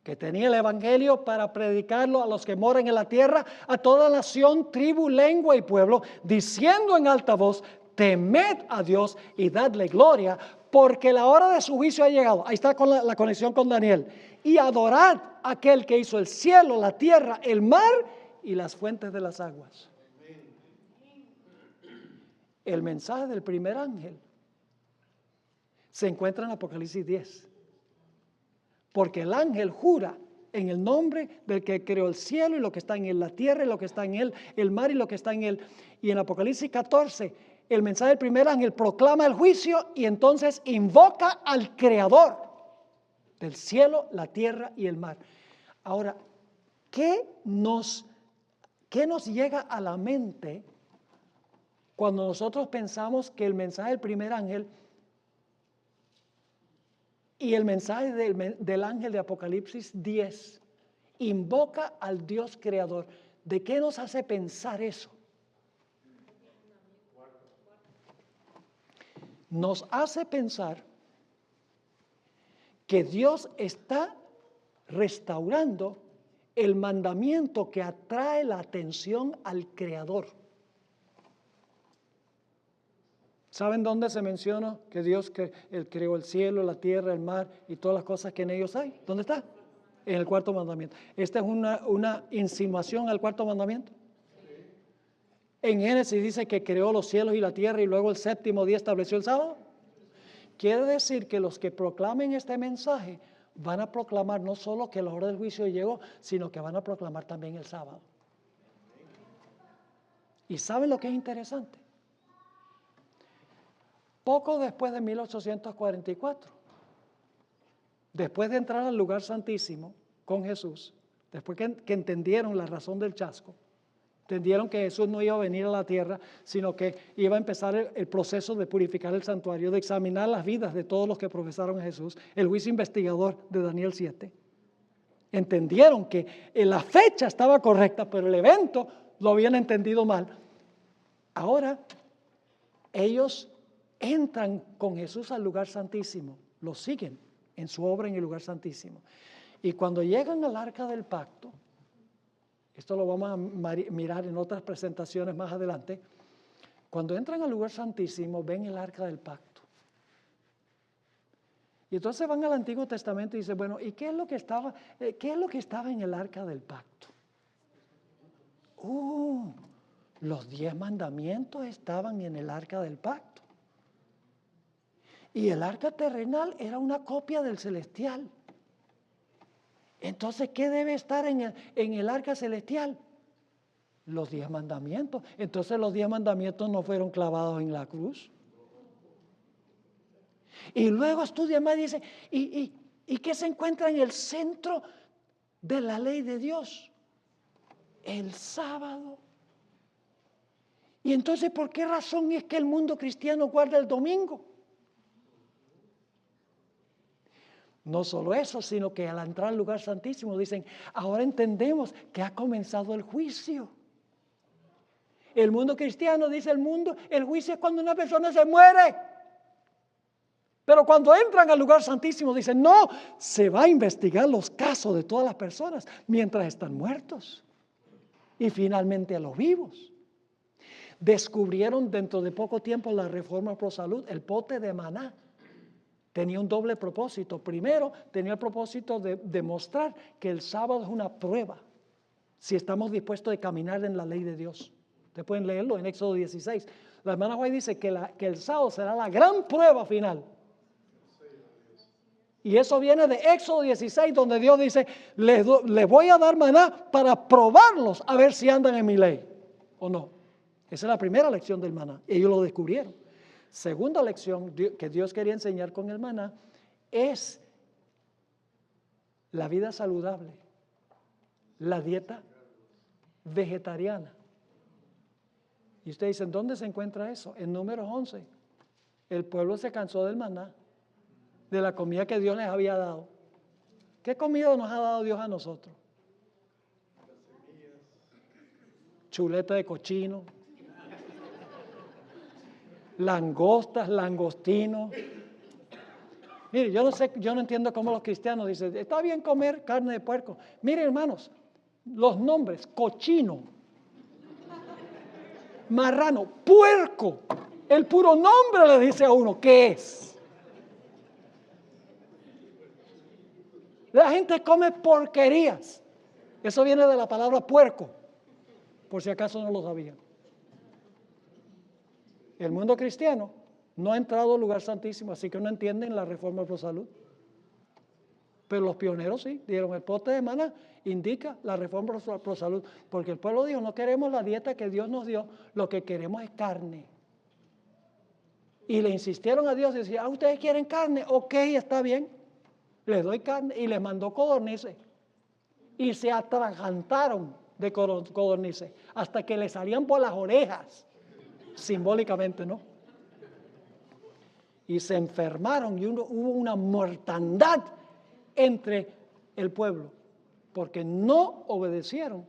A: que tenía el evangelio para predicarlo a los que moran en la tierra, a toda nación, tribu, lengua y pueblo, diciendo en alta voz: temed a Dios y dadle gloria, porque la hora de su juicio ha llegado. Ahí está con la conexión con Daniel. Y adorad a aquel que hizo el cielo, la tierra, el mar y las fuentes de las aguas. El mensaje del primer ángel se encuentra en Apocalipsis 10. Porque el ángel jura en el nombre del que creó el cielo y lo que está en él, la tierra y lo que está en él, el mar y lo que está en él. Y en Apocalipsis 14, el mensaje del primer ángel proclama el juicio y entonces invoca al creador del cielo, la tierra y el mar. Ahora, ¿qué nos llega a la mente cuando nosotros pensamos que el mensaje del primer ángel y el mensaje del ángel de Apocalipsis 10 invoca al Dios creador? ¿De qué nos hace pensar eso? Nos hace pensar que Dios está restaurando el mandamiento que atrae la atención al creador. ¿Saben dónde se menciona que Dios él creó el cielo, la tierra, el mar y todas las cosas que en ellos hay? ¿Dónde está? En el cuarto mandamiento. ¿Esta es una insinuación al cuarto mandamiento? En Génesis dice que creó los cielos y la tierra y luego el séptimo día estableció el sábado. Quiere decir que los que proclamen este mensaje van a proclamar no solo que la hora del juicio llegó, sino que van a proclamar también el sábado. ¿Y saben lo que es interesante? Poco después de 1844, después de entrar al lugar santísimo con Jesús, después que entendieron la razón del chasco, entendieron que Jesús no iba a venir a la tierra, sino que iba a empezar el proceso de purificar el santuario, de examinar las vidas de todos los que profesaron a Jesús, el juicio investigador de Daniel 7. Entendieron que la fecha estaba correcta, pero el evento lo habían entendido mal. Ahora, ellos entran con Jesús al lugar santísimo, lo siguen en su obra en el lugar santísimo. Y cuando llegan al arca del pacto, esto lo vamos a mirar en otras presentaciones más adelante, cuando entran al lugar santísimo ven el arca del pacto. Y entonces van al Antiguo Testamento y dicen, bueno, ¿y qué es lo que estaba en el arca del pacto? Los 10 mandamientos estaban en el arca del pacto. Y el arca terrenal era una copia del celestial. Entonces, ¿qué debe estar en el arca celestial? Los 10 mandamientos. Entonces, los 10 mandamientos no fueron clavados en la cruz. Y luego estudia más y dice, ¿y qué se encuentra en el centro de la ley de Dios? El sábado. Y entonces, ¿por qué razón es que el mundo cristiano guarda el domingo? No solo eso, sino que al entrar al lugar santísimo dicen, ahora entendemos que ha comenzado el juicio. El mundo cristiano dice, el juicio es cuando una persona se muere. Pero cuando entran al lugar santísimo dicen, no, se va a investigar los casos de todas las personas mientras están muertos. Y finalmente a los vivos. Descubrieron dentro de poco tiempo la Reforma Pro Salud, el pote de maná. Tenía un doble propósito. Primero, tenía el propósito de demostrar que el sábado es una prueba, si estamos dispuestos a caminar en la ley de Dios. Ustedes pueden leerlo en Éxodo 16. La hermana White dice que el sábado será la gran prueba final. Y eso viene de Éxodo 16, donde Dios dice, les voy a dar maná para probarlos a ver si andan en mi ley o no. Esa es la primera lección del maná. Ellos lo descubrieron. Segunda lección que Dios quería enseñar con el maná es la vida saludable, la dieta vegetariana. Y ustedes dicen, ¿dónde se encuentra eso? En Números 11. El pueblo se cansó del maná, de la comida que Dios les había dado. ¿Qué comida nos ha dado Dios a nosotros? chuleta de cochino, langostas, langostinos. Mire, yo no entiendo cómo los cristianos dicen, está bien comer carne de puerco. Mire, hermanos, los nombres, cochino, marrano, puerco, el puro nombre le dice a uno qué es. La gente come porquerías. Eso viene de la palabra puerco, por si acaso no lo sabían. El mundo cristiano no ha entrado al lugar santísimo, así que no entienden la reforma pro salud. Pero los pioneros sí, dieron el pote de maná, indica la reforma pro salud, porque el pueblo dijo, no queremos la dieta que Dios nos dio, lo que queremos es carne. Y le insistieron a Dios y decían, ¿ustedes quieren carne? Ok, está bien, les doy carne, y les mandó codornices. Y se atragantaron de codornices, hasta que les salían por las orejas, simbólicamente, ¿no? Y se enfermaron y hubo una mortandad entre el pueblo, porque no obedecieron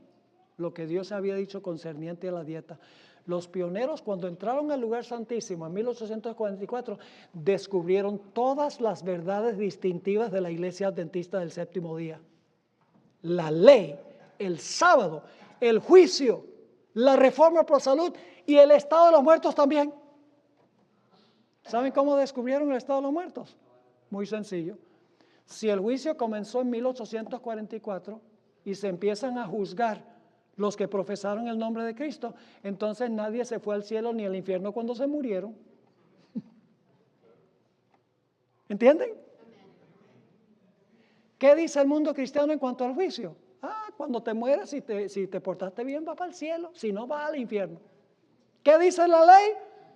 A: lo que Dios había dicho concerniente a la dieta. Los pioneros, cuando entraron al lugar santísimo en 1844, descubrieron todas las verdades distintivas de la iglesia adventista del séptimo día. La ley, el sábado, el juicio, la reforma pro salud y el estado de los muertos también. ¿Saben cómo descubrieron el estado de los muertos? Muy sencillo. Si el juicio comenzó en 1844 y se empiezan a juzgar los que profesaron el nombre de Cristo, entonces nadie se fue al cielo ni al infierno cuando se murieron. ¿Entienden? ¿Qué dice el mundo cristiano en cuanto al juicio? Cuando te mueres, si te portaste bien, vas para el cielo, si no, vas al infierno. ¿Qué dice la ley?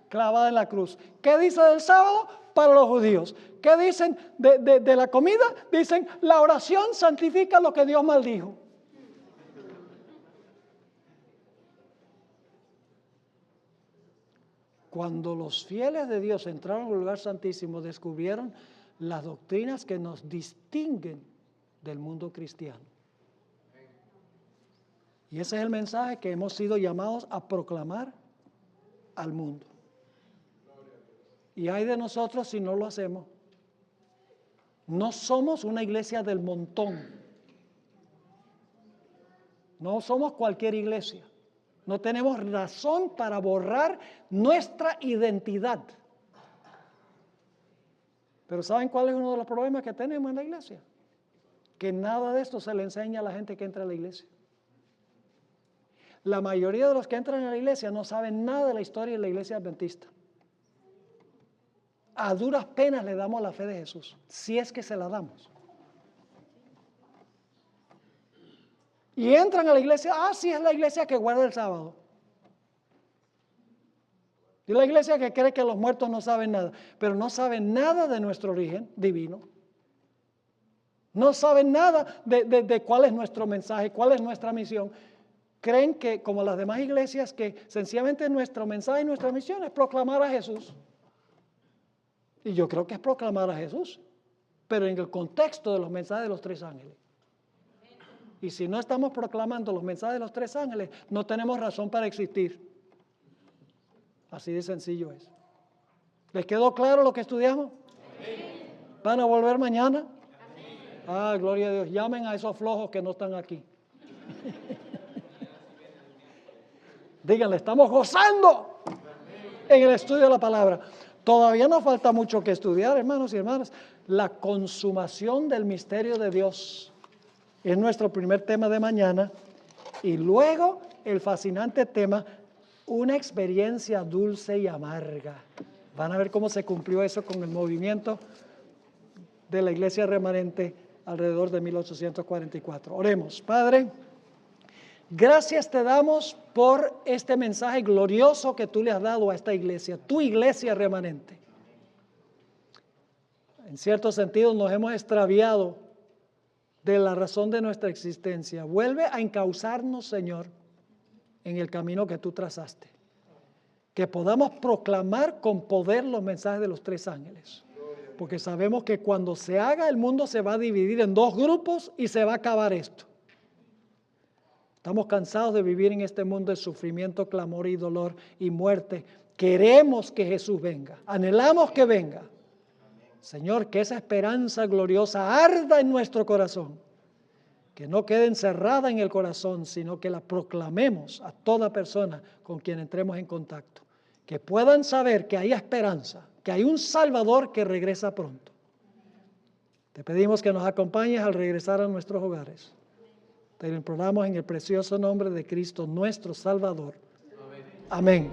A: Clavada en la cruz. ¿Qué dice del sábado? Para los judíos. ¿Qué dicen de la comida? Dicen, la oración santifica lo que Dios maldijo. Cuando los fieles de Dios entraron al lugar santísimo, descubrieron las doctrinas que nos distinguen del mundo cristiano. Y ese es el mensaje que hemos sido llamados a proclamar al mundo. Y hay de nosotros si no lo hacemos. No somos una iglesia del montón. No somos cualquier iglesia. No tenemos razón para borrar nuestra identidad. Pero ¿saben cuál es uno de los problemas que tenemos en la iglesia? Que nada de esto se le enseña a la gente que entra a la iglesia. La mayoría de los que entran a la iglesia no saben nada de la historia de la iglesia adventista. A duras penas le damos la fe de Jesús, si es que se la damos. Y entran a la iglesia, sí es la iglesia que guarda el sábado. Y la iglesia que cree que los muertos no saben nada, pero no saben nada de nuestro origen divino. No saben nada de cuál es nuestro mensaje, cuál es nuestra misión. Creen que, como las demás iglesias, que sencillamente nuestro mensaje y nuestra misión es proclamar a Jesús. Y yo creo que es proclamar a Jesús, pero en el contexto de los mensajes de los tres ángeles. Y si no estamos proclamando los mensajes de los tres ángeles, no tenemos razón para existir. Así de sencillo es. ¿Les quedó claro lo que estudiamos? Amén. ¿Van a volver mañana? Amén. Gloria a Dios. Llamen a esos flojos que no están aquí. Díganle, estamos gozando en el estudio de la palabra. Todavía nos falta mucho que estudiar, hermanos y hermanas. La consumación del misterio de Dios es nuestro primer tema de mañana. Y luego el fascinante tema, una experiencia dulce y amarga. Van a ver cómo se cumplió eso con el movimiento de la iglesia remanente alrededor de 1844. Oremos. Padre, gracias te damos por este mensaje glorioso que tú le has dado a esta iglesia, tu iglesia remanente. En cierto sentido nos hemos extraviado de la razón de nuestra existencia. Vuelve a encauzarnos, Señor, en el camino que tú trazaste. Que podamos proclamar con poder los mensajes de los tres ángeles. Porque sabemos que cuando se haga, el mundo se va a dividir en dos grupos y se va a acabar esto. Estamos cansados de vivir en este mundo de sufrimiento, clamor y dolor y muerte. Queremos que Jesús venga. Anhelamos que venga. Señor, que esa esperanza gloriosa arda en nuestro corazón. Que no quede encerrada en el corazón, sino que la proclamemos a toda persona con quien entremos en contacto. Que puedan saber que hay esperanza, que hay un Salvador que regresa pronto. Te pedimos que nos acompañes al regresar a nuestros hogares. Te lo imploramos en el precioso nombre de Cristo, nuestro Salvador. Amén.